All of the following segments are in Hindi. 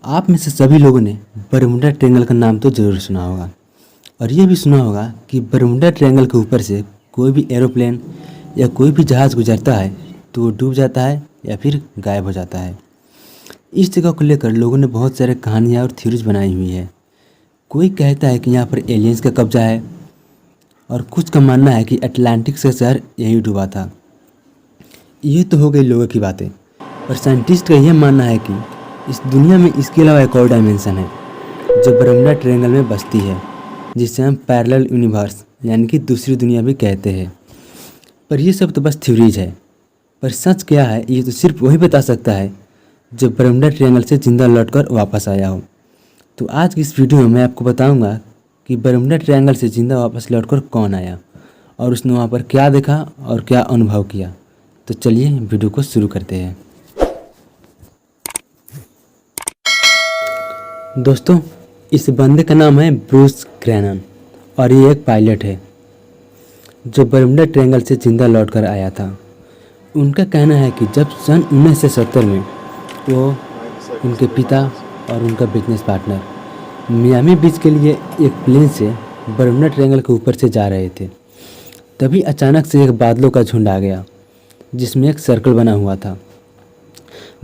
आप में से सभी लोगों ने बरमूडा ट्रायंगल का नाम तो ज़रूर सुना होगा और ये भी सुना होगा कि बरमूडा ट्रायंगल के ऊपर से कोई भी एरोप्लेन या कोई भी जहाज़ गुजरता है तो वो डूब जाता है या फिर गायब हो जाता है। इस जगह को लेकर लोगों ने बहुत सारे कहानियाँ और थ्योरीज बनाई हुई है। कोई कहता है कि यहाँ पर एलियंस का कब्जा है और कुछ का मानना है कि अटलांटिक से शहर यही डूबा था। ये तो हो गई लोगों की बातें, पर साइंटिस्ट का यह मानना है कि इस दुनिया में इसके अलावा एक और डायमेंशन है जो बरमूडा ट्रायंगल में बसती है, जिसे हम पैरेलल यूनिवर्स यानी कि दूसरी दुनिया भी कहते हैं। पर ये सब तो बस थ्योरीज है, पर सच क्या है ये तो सिर्फ वही बता सकता है जो बरमूडा ट्रायंगल से जिंदा लौटकर वापस आया हो। तो आज की इस वीडियो में मैं आपको बताऊंगा कि बरमूडा ट्रायंगल से जिंदा वापस लौटकर कौन आया और उसने वहाँ पर क्या देखा और क्या अनुभव किया। तो चलिए वीडियो को शुरू करते हैं। दोस्तों, इस बंदे का नाम है ब्रूस ग्रैनन और ये एक पायलट है जो बरमूडा ट्रायंगल से जिंदा लौटकर आया था। उनका कहना है कि जब सन 1970 में वो, उनके पिता और उनका बिजनेस पार्टनर मियामी बीच के लिए एक प्लेन से बरमूडा ट्रायंगल के ऊपर से जा रहे थे, तभी अचानक से एक बादलों का झुंड आ गया जिसमें एक सर्कल बना हुआ था।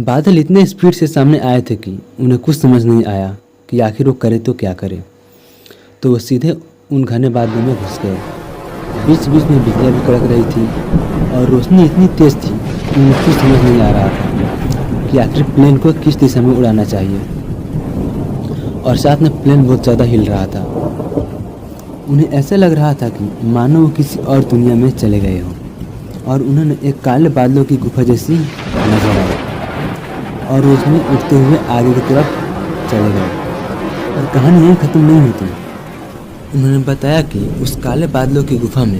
बादल इतने स्पीड से सामने आए थे कि उन्हें कुछ समझ नहीं आया कि आखिर वो करे तो क्या करे। तो वो सीधे उन घने बादलों में घुस गए। बीच बीच में बिजलियाँ भी कड़क रही थी और रोशनी इतनी तेज़ थी कि उन्हें कुछ समझ नहीं आ रहा था कि आखिर प्लेन को किस दिशा में उड़ाना चाहिए। और साथ में प्लेन बहुत ज़्यादा हिल रहा था। उन्हें ऐसा लग रहा था कि मानो वो किसी और दुनिया में चले गए हों और उन्होंने एक काले बादलों की गुफा जैसी नजर आई और उसमें उठते हुए आगे की तरफ चले गए। और कहानी यहीं ख़त्म नहीं होती। उन्होंने बताया कि उस काले बादलों की गुफा में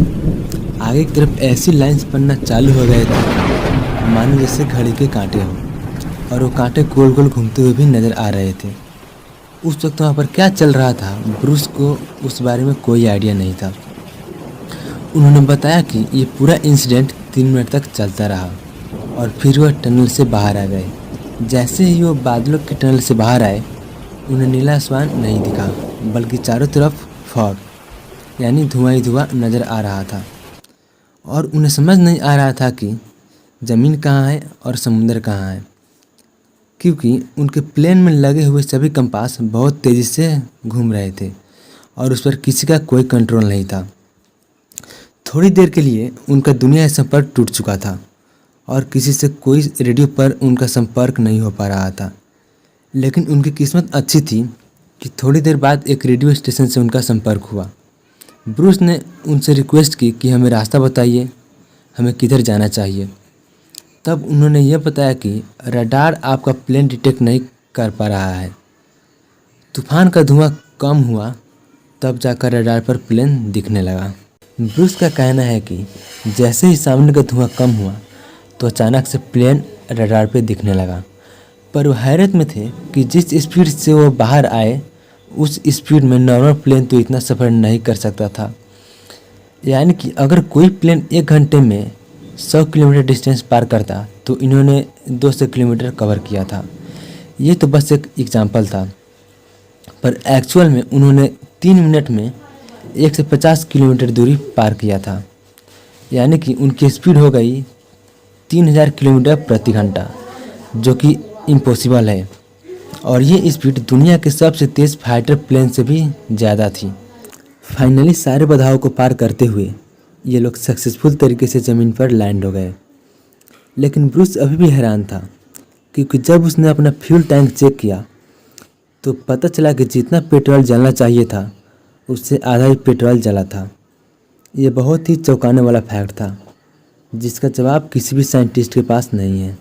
आगे की तरफ ऐसी लाइंस बनना चालू हो गए थे मानो जैसे घड़ी के कांटे हों, और वो कांटे गोल गोल घूमते हुए भी नज़र आ रहे थे। उस वक्त वहाँ पर क्या चल रहा था ब्रूस को उस बारे में कोई आइडिया नहीं था। उन्होंने बताया कि ये पूरा इंसिडेंट 3 मिनट तक चलता रहा और फिर वह टनल से बाहर आ गए। जैसे ही वो बादलों के टनल से बाहर आए, उन्हें नीला आसमान नहीं दिखा बल्कि चारों तरफ फॉग यानी धुआं ही धुआं नज़र आ रहा था। और उन्हें समझ नहीं आ रहा था कि ज़मीन कहाँ है और समुंदर कहाँ है, क्योंकि उनके प्लेन में लगे हुए सभी कंपास बहुत तेज़ी से घूम रहे थे और उस पर किसी का कोई कंट्रोल नहीं था। थोड़ी देर के लिए उनका दुनिया से संपर्क टूट चुका था और किसी से कोई रेडियो पर उनका संपर्क नहीं हो पा रहा था। लेकिन उनकी किस्मत अच्छी थी कि थोड़ी देर बाद एक रेडियो स्टेशन से उनका संपर्क हुआ। ब्रूस ने उनसे रिक्वेस्ट की कि हमें रास्ता बताइए, हमें किधर जाना चाहिए। तब उन्होंने यह बताया कि रडार आपका प्लेन डिटेक्ट नहीं कर पा रहा है। तूफान का धुआं कम हुआ तब जाकर रडार पर प्लेन दिखने लगा। ब्रूस का कहना है कि जैसे ही सामने का धुआं कम हुआ तो अचानक से प्लेन रडार पे दिखने लगा। पर वो हैरत में थे कि जिस स्पीड से वो बाहर आए उस स्पीड में नॉर्मल प्लेन तो इतना सफ़र नहीं कर सकता था। यानी कि अगर कोई प्लेन 1 घंटे में 100 किलोमीटर डिस्टेंस पार करता तो इन्होंने 200 किलोमीटर कवर किया था। ये तो बस एक एग्जाम्पल था, पर एक्चुअल में उन्होंने 3 मिनट में 150 किलोमीटर दूरी पार किया था। यानी कि उनकी स्पीड हो गई 3000 किलोमीटर प्रति घंटा, जो कि इम्पॉसिबल है। और ये स्पीड दुनिया के सबसे तेज़ फाइटर प्लेन से भी ज़्यादा थी। फाइनली सारे बाधाओं को पार करते हुए ये लोग सक्सेसफुल तरीके से ज़मीन पर लैंड हो गए। लेकिन ब्रूस अभी भी हैरान था, क्योंकि जब उसने अपना फ्यूल टैंक चेक किया तो पता चला कि जितना पेट्रोल जलना चाहिए था उससे आधा ही पेट्रोल जला था। ये बहुत ही चौंकाने वाला फैक्ट था जिसका जवाब किसी भी साइंटिस्ट के पास नहीं है।